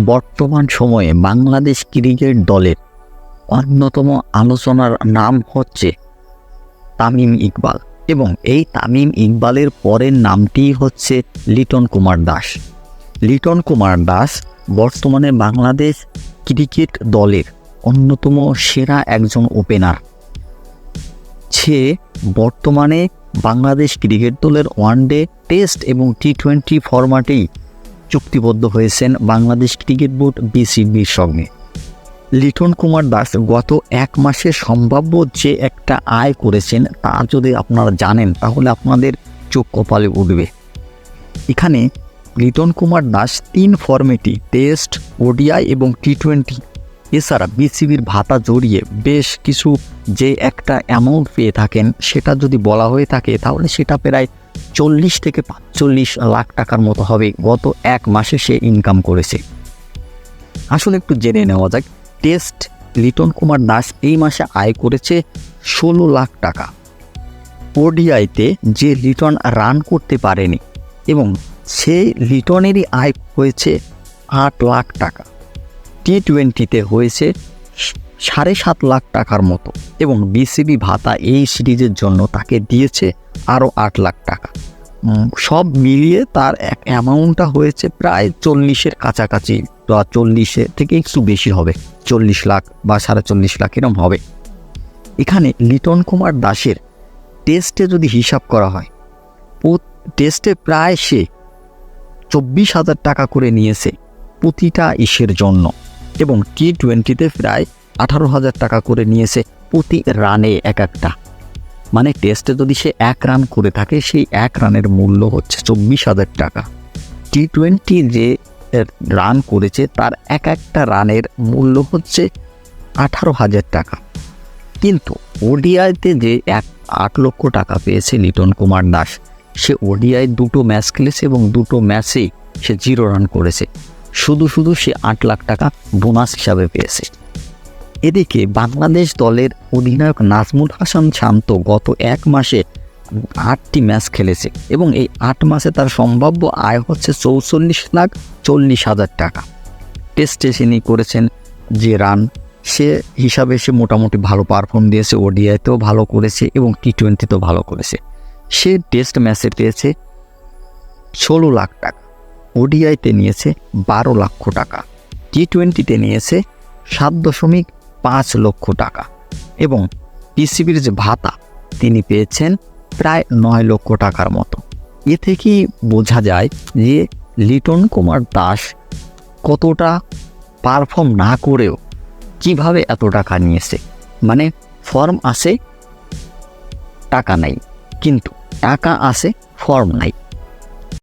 বর্তমান সময়ে বাংলাদেশ ক্রিকেট দলের অন্যতম আলোচনার নাম হচ্ছে তামিম ইকবাল এবং এই তামিম ইকবালের পরের নামটি হচ্ছে লিটন কুমার দাস। লিটন কুমার দাস বর্তমানে বাংলাদেশ ক্রিকেট দলের অন্যতম সেরা একজন ওপেনার। সে বর্তমানে বাংলাদেশ ক্রিকেট দলের ওয়ানডে, টেস্ট এবং টি-20 ফরম্যাটেই চুক্তিবদ্ধ হয়েছেন বাংলাদেশ ক্রিকেট বোর্ড বিসিবির সঙ্গে। লিটন কুমার দাস গত এক মাসে সম্ভাব্য যে একটা আয় করেছেন তা যদি আপনারা জানেন তাহলে আপনাদের চোখ কপালে উঠবে। এখানে লিটন কুমার দাস 3 ফরম্যাটই টেস্ট, ওডিআই এবং টি-20 এছাড়া বিসিবির ভাতা জড়িয়ে বেশ কিছু যে একটা অ্যামাউন্ট পেয়ে থাকেন সেটা যদি বলা হয়ে থাকে তাহলে সেটা প্রায় 40 থেকে 45 লাখ টাকার মতো হবে। গত এক মাসে সে ইনকাম করেছে। আসলে একটু জেনে নেওয়া যাক। টেস্ট লিটন কুমার দাস এই মাসে আয় করেছে 16 লাখ টাকা। ওডিআইতে যে লিটন রান করতে পারেনি এবং সেই লিটনেরই আয় হয়েছে 8 লাখ টাকা। টি-20তে হয়েছে 7.5 লাখ টাকার মতো এবং বিসিবি ভাতা এই সিরিজের জন্য তাকে দিয়েছে আরও 8 লাখ টাকা। সব মিলিয়ে তার এক অ্যামাউন্টটা হয়েছে প্রায় 40-এর কাছাকাছি বা 40-এর থেকে একটু বেশি হবে, 40 লাখ বা 45 লাখ এরকম হবে। এখানে লিটন কুমার দাসের টেস্টে যদি হিসাব করা হয়, টেস্টে প্রায় সে 24,000 টাকা করে নিয়েছে প্রতিটা ইসের জন্য এবং টি-20তে প্রায় 18,000 টাকা করে নিয়েছে প্রতি রানে এক একটা। মানে টেস্টে যদি সে 1 রান করে থাকে সেই 1 রানের মূল্য হচ্ছে 24,000 টাকা। টি-20 যে রান করেছে তার এক একটা রানের মূল্য হচ্ছে 18,000 টাকা। কিন্তু ওডিআইতে যে 8 লক্ষ টাকা পেয়েছে লিটন কুমার দাস, সে ওডিআই 2টো ম্যাচ খেলেছে এবং 2টো ম্যাচেই সে 0 রান করেছে। শুধু সে 8 লাখ টাকা বোনাস হিসাবে পেয়েছে। এদিকে বাংলাদেশ দলের অধিনায়ক নাজমুল হাসান শান্ত গত এক মাসে 8টি ম্যাচ খেলেছে এবং এই 8 মাসে তার সম্ভাব্য আয় হচ্ছে 44,40,000 টাকা। টেস্টে তিনি করেছেন যে রান সে হিসাবে সে মোটামুটি ভালো পারফর্ম দিয়েছে, ওডিআইতেও ভালো করেছে এবং টি-20তেও ভালো করেছে। সে টেস্ট ম্যাচে পেয়েছে 16 লাখ টাকা, ওডিআইতে নিয়েছে 12 লক্ষ টাকা, টি-20তে নিয়েছে 7.5 লক্ষ টাকা এবং বিসিবির যে ভাতা তিনি পেয়েছেন প্রায় 9 লক্ষ টাকার মতো। এ থেকেই বোঝা যায় যে লিটন কুমার দাস কতটা পারফর্ম না করেও কিভাবে এত টাকা নিয়েছে। মানে ফর্ম আছে, টাকা নাই, কিন্তু টাকা আছে, ফর্ম নাই।